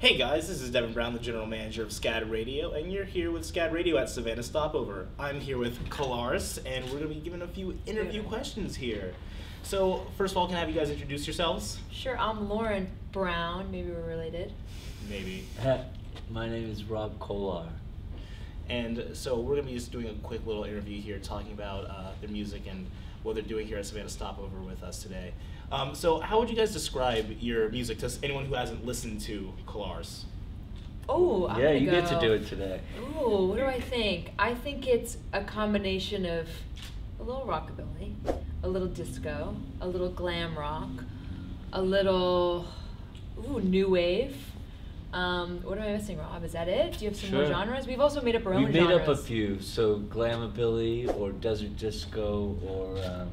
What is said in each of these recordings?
Hey guys, this is Devin Brown, the General Manager of SCAD Radio, and you're here with SCAD Radio at Savannah Stopover. I'm here with KOLARS, and we're going to be giving a few interview questions here. So, first of all, can I have you guys introduce yourselves? Sure, I'm Lauren Brown. Maybe we're related. Maybe. My name is Rob Kolar. And so we're going to be just doing a quick little interview here talking about their music and what they're doing here at Savannah Stopover with us today. So how would you guys describe your music to anyone who hasn't listened to KOLARS? Oh, yeah, you get to do it today. Ooh, what do I think? I think it's a combination of a little rockabilly, a little disco, a little glam rock, a little new wave. What am I missing, Rob? Is that it? Do you have some more genres? We've also made up our own genres. We made up a few, so glamabilly or desert disco or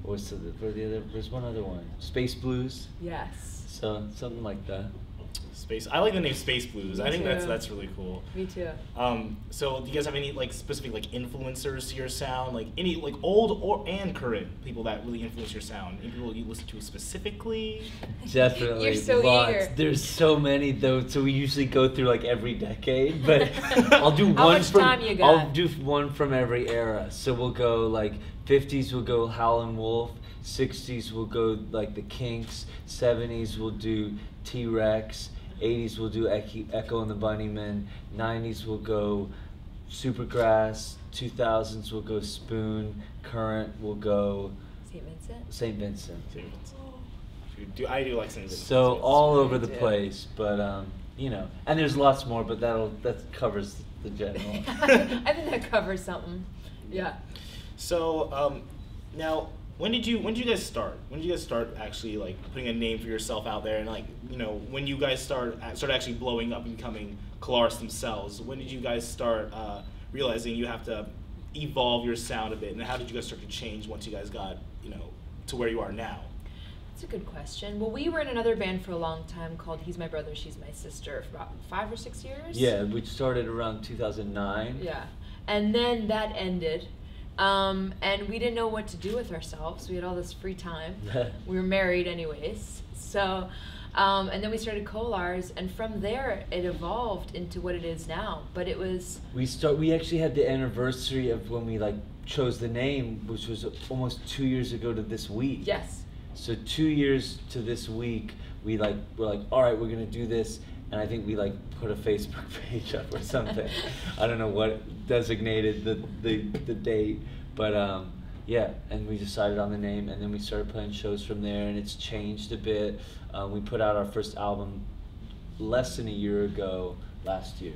what's the other? There's one other one. Space blues. Yes. So something like that. Space. I like the name Space Blues. Me I think too. that's really cool. Me too. So do you guys have any specific influencers to your sound? Like any old and current people that really influence your sound? Any people you listen to specifically? Definitely. You're so lots. eager. There's so many though, so we usually go through every decade, but I'll do How one much from time you got? I'll do one from every era. So we'll go 50s we'll go Howlin' Wolf, 60s we'll go the Kinks, 70s we'll do T-Rex, 80s we'll do Echo and the Bunnymen, 90s we'll go Supergrass, 2000s we'll go Spoon, current we'll go St. Vincent? St. Vincent. I do like St. Vincent. So all over the place, but and there's lots more, but that covers the general. I think that covers something. Yeah. So now, when did you guys start? When did you guys start actually putting a name for yourself out there, and when you guys started actually blowing up and becoming KOLARS themselves? When did you guys start realizing you have to evolve your sound a bit, and how did you guys start to change once you guys got to where you are now? That's a good question. Well, we were in another band for a long time called He's My Brother, She's My Sister for about 5 or 6 years. Yeah, which started around 2009. Yeah, and then that ended. And we didn't know what to do with ourselves. We had all this free time. We were married anyways. So, and then we started KOLARS, and from there it evolved into what it is now. But it was... We actually had the anniversary of when we chose the name, which was almost 2 years ago to this week. Yes. So 2 years to this week, we're all right, we're gonna do this. And I think we put a Facebook page up or something. I don't know what designated the date, but yeah. And we decided on the name, and then we started playing shows from there, and it's changed a bit. We put out our first album less than a year ago last year.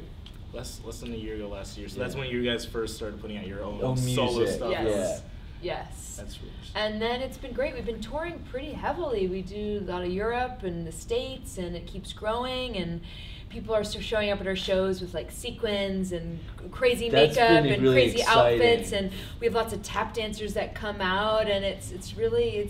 Less than a year ago last year. So yeah. That's when you guys first started putting out your own music. solo stuff. Yes. Yeah. Yes. That's really interesting. And then it's been great. We've been touring pretty heavily. We do a lot of Europe and the States, and it keeps growing, and people are still showing up at our shows with sequins and crazy makeup and really crazy exciting. outfits, and we have lots of tap dancers that come out, and it's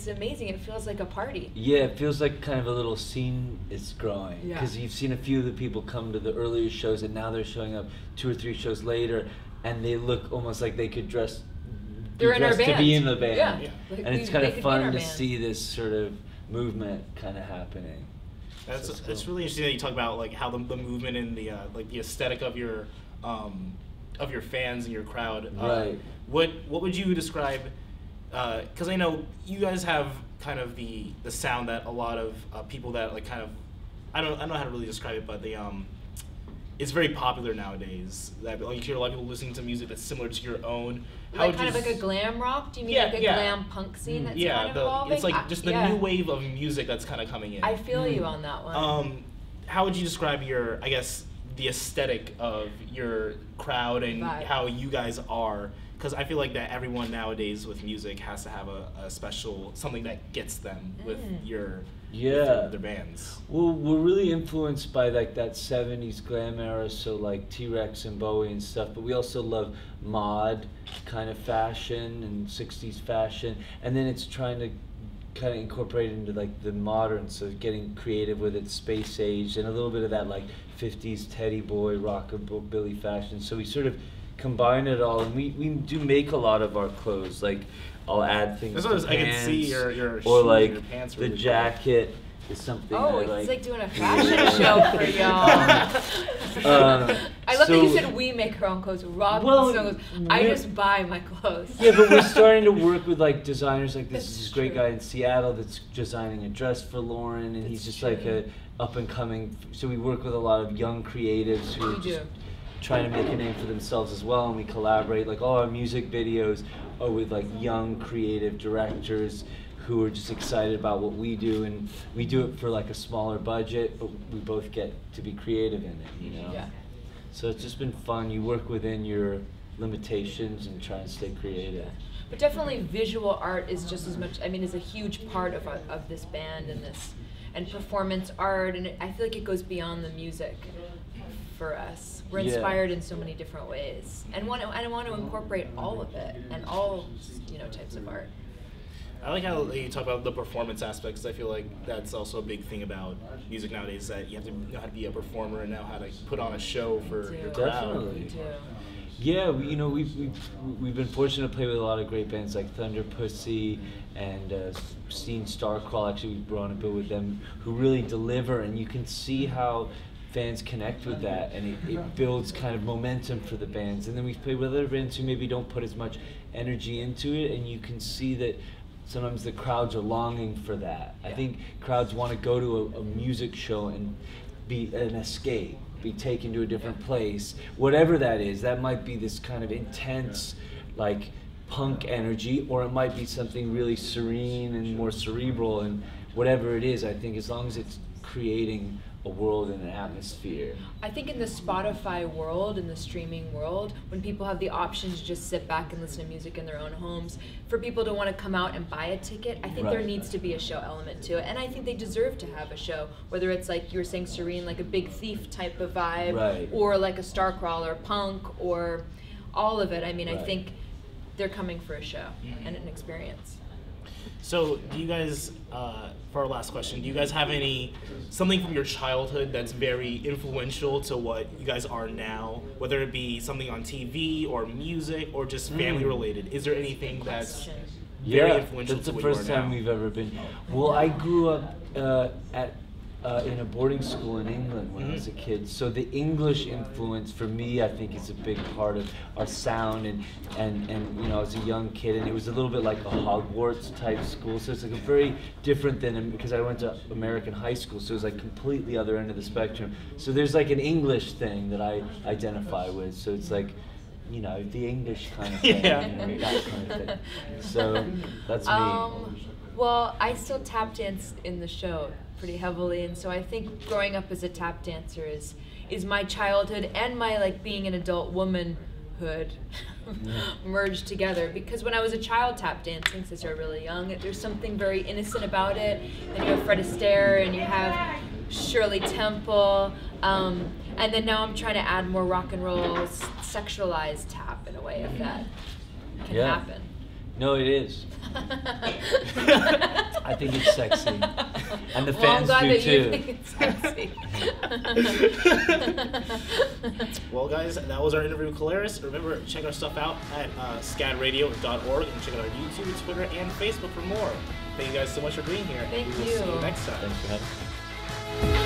amazing. It feels like a party. Yeah, it feels like kind of a little scene is growing, because you've seen a few of the people come to the earlier shows, and now they're showing up 2 or 3 shows later, and they look almost like they could They're in our band. to be in the band. Yeah. And it's kind of fun to see this sort of movement kind of happening. That's really interesting that you talk about how the movement and the the aesthetic of your fans and your crowd. Right. What would you describe? Because I know you guys have kind of the sound that a lot of people that I don't know how to really describe it, but it's very popular nowadays. That you hear a lot of people listening to music that's similar to your own. Kind of like a glam rock? Do you mean a glam punk scene that's kind of evolving? It's just the new wave of music that's kind of coming in. I feel you on that one. How would you describe the aesthetic of your crowd and how you guys are? Because I feel like that everyone nowadays with music has to have a special something that gets them with their bands. Well, we're really influenced by that 70s glam era, so T-Rex and Bowie and stuff, but we also love mod kind of fashion and 60s fashion, and then it's trying to kind of incorporate into the modern, so getting creative with it, space age, and a little bit of that 50s Teddy Boy rockabilly fashion. So we sort of combine it all, and we do make a lot of our clothes. I'll add things to pants, I can see your or shoes, your pants the really jacket is something Oh, I like. he's like doing a fashion show for y'all. I love that you said we make our own clothes. Rob goes, I just buy my clothes. Yeah, but we're starting to work with like designers. Like this great guy in Seattle that's designing a dress for Lauren, and he's just like a up and coming. So we work with a lot of young creatives who are just trying to make a name for themselves as well, and we collaborate. Like all our music videos are with like young creative directors who are just excited about what we do, and we do it for like a smaller budget, but we both get to be creative in it, you know? Yeah. So it's just been fun. You work within your limitations and try and stay creative. But definitely visual art is just as much, I mean, is a huge part of this band and performance art, and I feel like it goes beyond the music for us. We're inspired in so many different ways, and I want to incorporate all of it and all, you know, types of art. I like how you talk about the performance aspects. I feel like that's also a big thing about music nowadays, that you have to know how to be a performer and know how to put on a show for your crowd. Definitely. Yeah, we've been fortunate to play with a lot of great bands like Thunder Pussy and seen Starcrawl. Actually, we brought on a bill with them, who really deliver, and you can see how fans connect with that, and it builds kind of momentum for the bands. And then we've played with other bands who maybe don't put as much energy into it, and you can see that sometimes the crowds are longing for that. I think crowds want to go to a music show and be an escape, be taken to a different place, whatever that is. That might be this kind of intense, like, punk energy, or it might be something really serene and more cerebral, and whatever it is, I think as long as it's creating a world and an atmosphere. I think in the Spotify world, in the streaming world, when people have the option to just sit back and listen to music in their own homes, for people to want to come out and buy a ticket, I think there needs to be a show element to it. And I think they deserve to have a show, whether it's like you were saying, serene, like a Big Thief type of vibe, or like a Starcrawler, punk, or all of it. I mean, I think they're coming for a show and an experience. So, do you guys, for our last question, do you guys have something from your childhood that's very influential to what you guys are now? Whether it be something on TV or music or just family related, is there anything that's very influential to what you are now? That's the first time we've ever been. Well, I grew up in a boarding school in England when I was a kid, so the English influence for me, I think, is a big part of our sound, and you know, I was a young kid, and it was a little bit like a Hogwarts type school, so it's like a very different than, because I went to American high school, so it was like completely other end of the spectrum. So there's like an English thing that I identify with, so it's like, you know, the English kind of thing, you know, that kind of thing. So that's me. Well, I still tap dance in the show pretty heavily, and so I think growing up as a tap dancer is my childhood and my like being an adult womanhood merged together. Because when I was a child tap dancing, since you're really young, there's something very innocent about it. And you have Fred Astaire and you have Shirley Temple, and then now I'm trying to add more rock and roll sexualized tap in a way, if that can happen. No, it is. I think it's sexy, and the fans do too. You think it's sexy. Well, guys, that was our interview with KOLARS. Remember, check our stuff out at scadradio.org, and check out our YouTube, Twitter, and Facebook for more. Thank you guys so much for being here. Thank we will see you next time. Thanks for having me.